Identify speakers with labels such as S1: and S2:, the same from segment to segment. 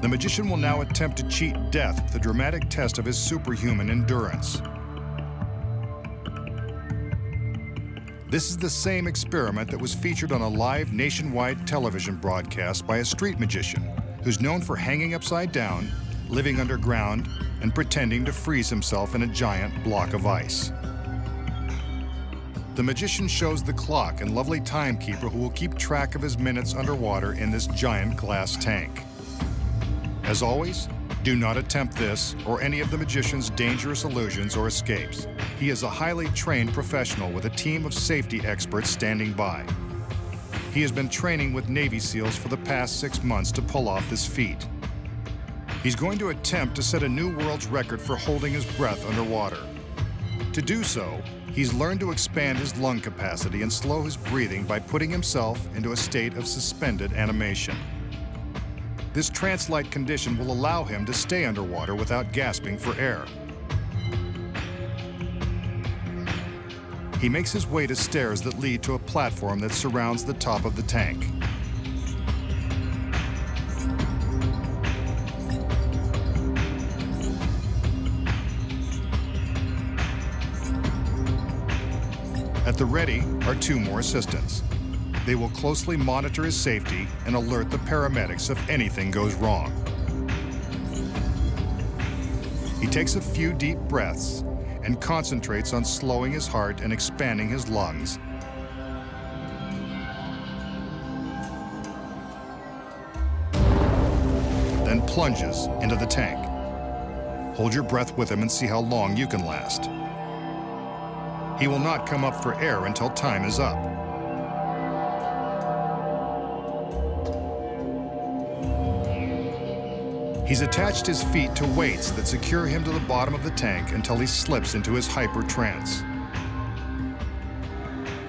S1: The magician will now attempt to cheat death with a dramatic test of his superhuman endurance. This is the same experiment that was featured on a live nationwide television broadcast by a street magician who's known for hanging upside down, living underground, and pretending to freeze himself in a giant block of ice. The magician shows the clock and lovely timekeeper who will keep track of his minutes underwater in this giant glass tank. As always, do not attempt this or any of the magician's dangerous illusions or escapes. He is a highly trained professional with a team of safety experts standing by. He has been training with Navy SEALs for the past 6 months to pull off this feat. He's going to attempt to set a new world's record for holding his breath underwater. To do so, he's learned to expand his lung capacity and slow his breathing by putting himself into a state of suspended animation. This trance-like condition will allow him to stay underwater without gasping for air. He makes his way to stairs that lead to a platform that surrounds the top of the tank. At the ready are 2 more assistants. They will closely monitor his safety and alert the paramedics if anything goes wrong. He takes a few deep breaths and concentrates on slowing his heart and expanding his lungs. Then plunges into the tank. Hold your breath with him and see how long you can last. He will not come up for air until time is up. He's attached his feet to weights that secure him to the bottom of the tank until he slips into his hyper trance.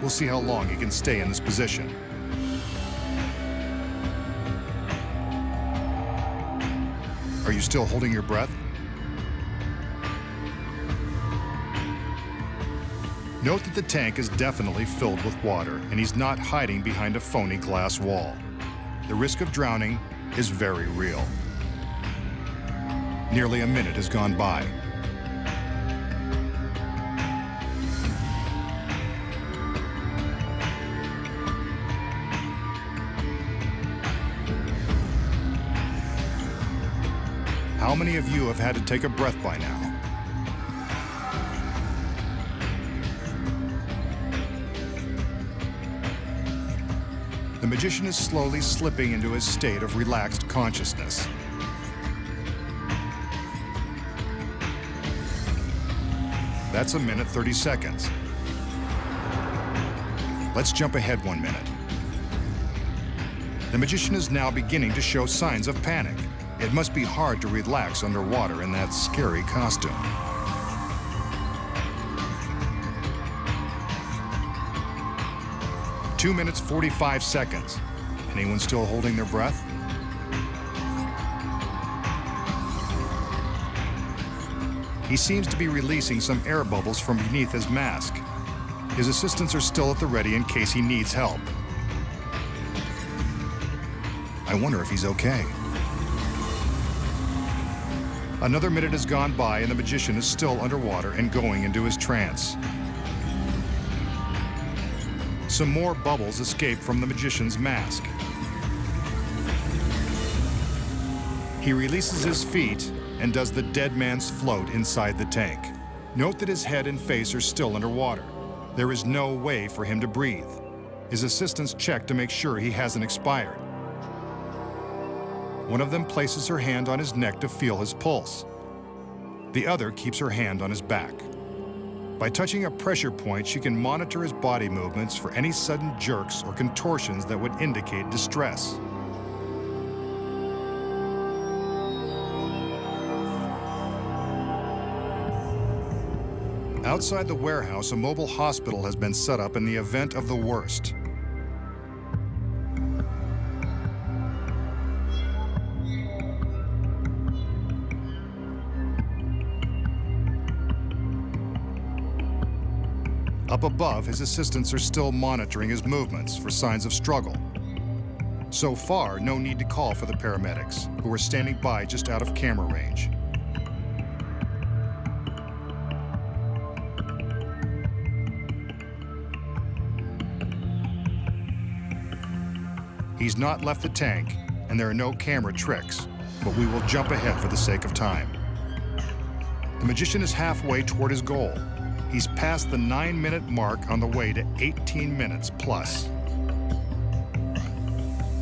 S1: We'll see how long he can stay in this position. Are you still holding your breath? Note that the tank is definitely filled with water, and he's not hiding behind a phony glass wall. The risk of drowning is very real. Nearly a minute has gone by. How many of you have had to take a breath by now? The magician is slowly slipping into his state of relaxed consciousness. That's 1 minute 30 seconds. Let's jump ahead 1 minute. The magician is now beginning to show signs of panic. It must be hard to relax underwater in that scary costume. Two minutes 45 seconds. Anyone still holding their breath? He seems to be releasing some air bubbles from beneath his mask. His assistants are still at the ready in case he needs help. I wonder if he's okay. Another minute has gone by and the magician is still underwater and going into his trance. Some more bubbles escape from the magician's mask. He releases his feet and does the dead man's float inside the tank. Note that his head and face are still underwater. There is no way for him to breathe. His assistants check to make sure he hasn't expired. One of them places her hand on his neck to feel his pulse. The other keeps her hand on his back. By touching a pressure point, she can monitor his body movements for any sudden jerks or contortions that would indicate distress. Outside the warehouse, a mobile hospital has been set up in the event of the worst. Up above, his assistants are still monitoring his movements for signs of struggle. So far, no need to call for the paramedics, who are standing by just out of camera range. He's not left the tank, and there are no camera tricks, but we will jump ahead for the sake of time. The magician is halfway toward his goal. He's past the 9-minute mark on the way to 18 minutes plus.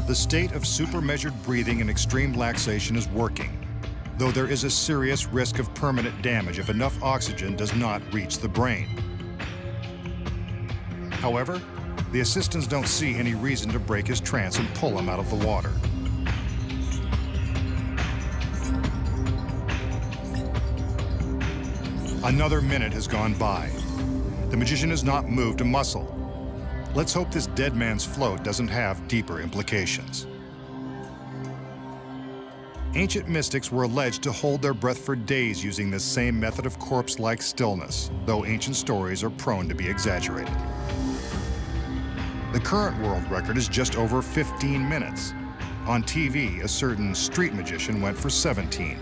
S1: The state of super-measured breathing and extreme relaxation is working, though there is a serious risk of permanent damage if enough oxygen does not reach the brain. However, the assistants don't see any reason to break his trance and pull him out of the water. Another minute has gone by. The magician has not moved a muscle. Let's hope this dead man's float doesn't have deeper implications. Ancient mystics were alleged to hold their breath for days using this same method of corpse-like stillness, though ancient stories are prone to be exaggerated. The current world record is just over 15 minutes. On TV, a certain street magician went for 17.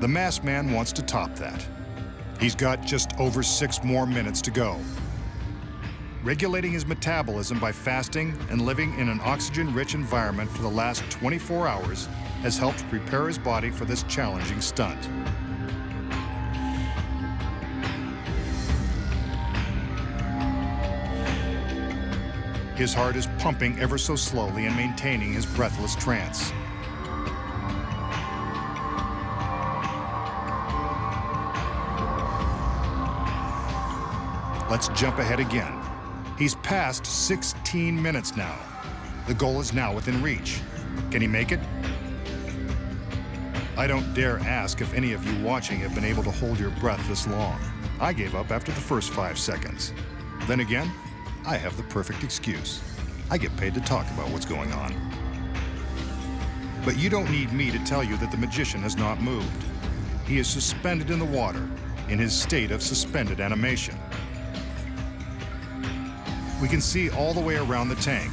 S1: The masked man wants to top that. He's got just over 6 more minutes to go. Regulating his metabolism by fasting and living in an oxygen-rich environment for the last 24 hours has helped prepare his body for this challenging stunt. His heart is pumping ever so slowly and maintaining his breathless trance. Let's jump ahead again. He's past 16 minutes now. The goal is now within reach. Can he make it? I don't dare ask if any of you watching have been able to hold your breath this long. I gave up after the first 5 seconds. Then again, I have the perfect excuse. I get paid to talk about what's going on. But you don't need me to tell you that the magician has not moved. He is suspended in the water, in his state of suspended animation. We can see all the way around the tank.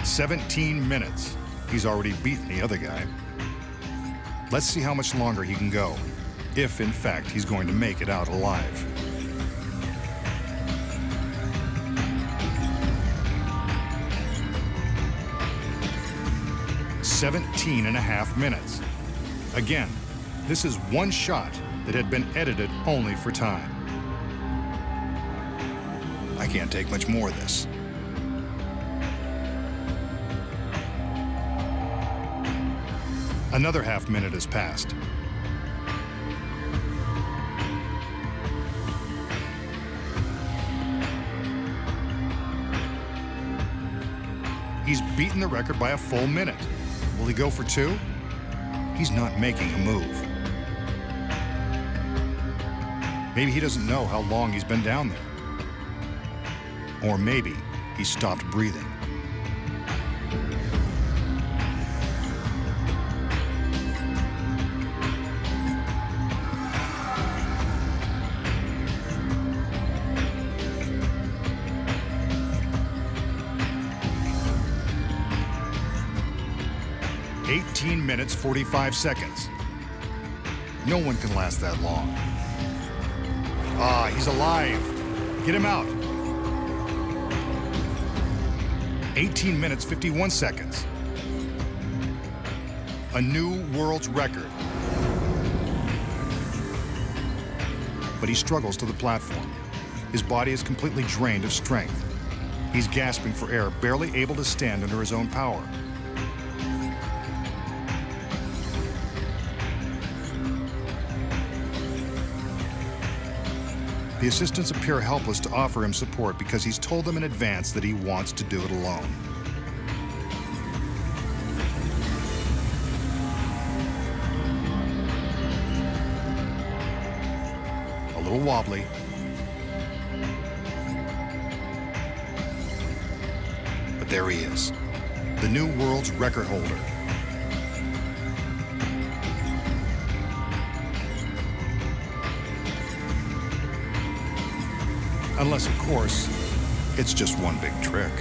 S1: "17 minutes. He's already beaten the other guy. Let's see how much longer he can go, if in fact he's going to make it out alive. "17.5 minutes. Again, this is one shot that had been edited only for time. I can't take much more of this. Another half minute has passed. He's beaten the record by a full minute. Will he go for 2? He's not making a move. Maybe he doesn't know how long he's been down there. Or maybe he stopped breathing. "18 minutes, 45 seconds. No one can last that long. Ah, he's alive. Get him out. 18 minutes, 51 seconds. A new world's record. But he struggles to the platform. His body is completely drained of strength. He's gasping for air, barely able to stand under his own power. The assistants appear helpless to offer him support because he's told them in advance that he wants to do it alone. A little wobbly. But there he is, the new world's record holder. Unless, of course, it's just one big trick.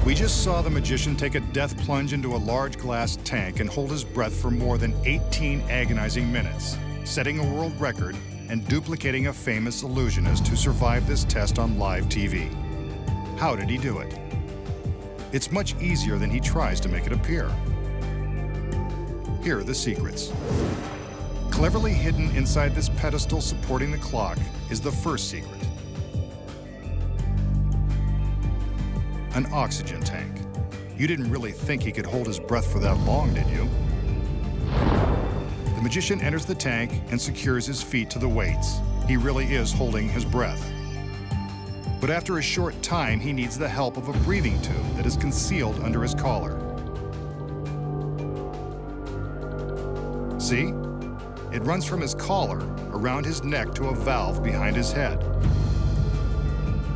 S1: We just saw the magician take a death plunge into a large glass tank and hold his breath for more than 18 agonizing minutes, setting a world record and duplicating a famous illusionist who survived this test on live TV. How did he do it? It's much easier than he tries to make it appear. Here are the secrets. Cleverly hidden inside this pedestal supporting the clock is the first secret. An oxygen tank. You didn't really think he could hold his breath for that long, did you? The magician enters the tank and secures his feet to the weights. He really is holding his breath. But after a short time, he needs the help of a breathing tube that is concealed under his collar. See? It runs from his collar around his neck to a valve behind his head.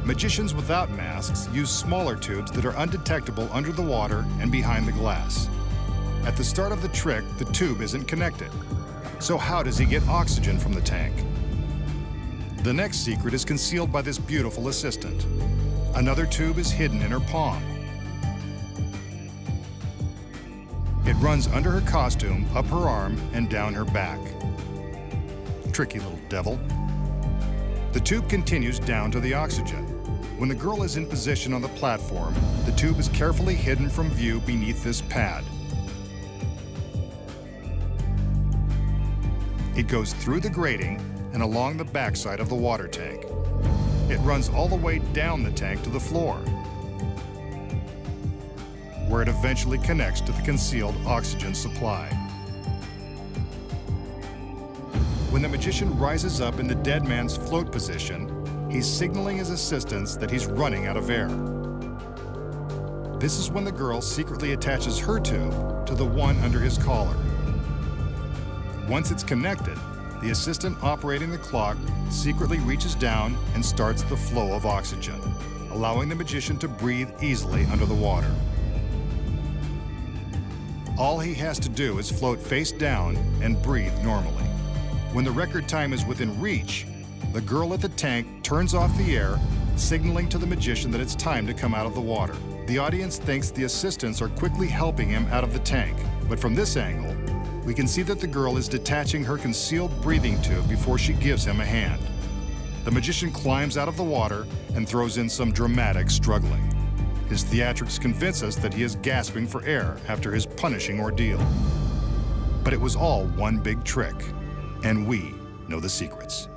S1: Magicians without masks use smaller tubes that are undetectable under the water and behind the glass. At the start of the trick, the tube isn't connected. So how does he get oxygen from the tank? The next secret is concealed by this beautiful assistant. Another tube is hidden in her palm. It runs under her costume, up her arm, and down her back. Tricky little devil. The tube continues down to the oxygen. When the girl is in position on the platform, the tube is carefully hidden from view beneath this pad. It goes through the grating and along the backside of the water tank. It runs all the way down the tank to the floor, where it eventually connects to the concealed oxygen supply. When the magician rises up in the dead man's float position, he's signaling his assistants that he's running out of air. This is when the girl secretly attaches her tube to the one under his collar. Once it's connected, the assistant operating the clock secretly reaches down and starts the flow of oxygen, allowing the magician to breathe easily under the water. All he has to do is float face down and breathe normally. When the record time is within reach, the girl at the tank turns off the air, signaling to the magician that it's time to come out of the water. The audience thinks the assistants are quickly helping him out of the tank, but from this angle, we can see that the girl is detaching her concealed breathing tube before she gives him a hand. The magician climbs out of the water and throws in some dramatic struggling. His theatrics convince us that he is gasping for air after his punishing ordeal. But it was all one big trick, and we know the secrets.